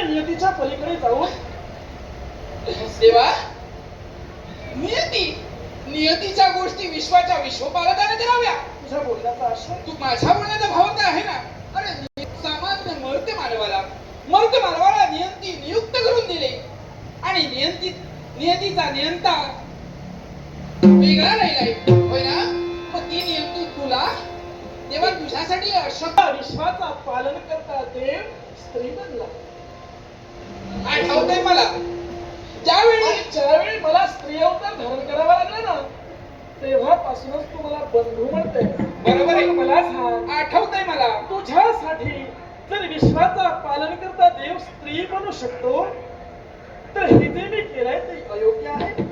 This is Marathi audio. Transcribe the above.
नियतीच्या पलीकडे जाऊन देवा, नियती नियतीच्या गोष्टी विश्वाच्या विश्वपालकाने कराव्या. तुझ्या बोलण्याचा आशय तू माझ्या बोलण्याचा भाव तर आहे ना. अरे सामान्य मर्त्य मानवाला नियंती नियुक्त करून दिले आणि नियतीचा नियंता वेगळा राहिलाय होय ना. मग ती नियंती तुला देवा तुझ्यासाठी अशक्य विश्वाचा पालन करता देव स्त्री बनला. आठवतंय मला ज्यावेळी मला स्त्री अवतार धारण करावा लागला ना, तेव्हापासूनच तू मला बंधू म्हणते. बरोबर आहे. मला सांग, आठवतंय मला तुझ्यासाठी जर विश्वाचा पालन करता देव स्त्री बनू शकतो, तर हे जे मी केलंय ते अयोग्य आहे.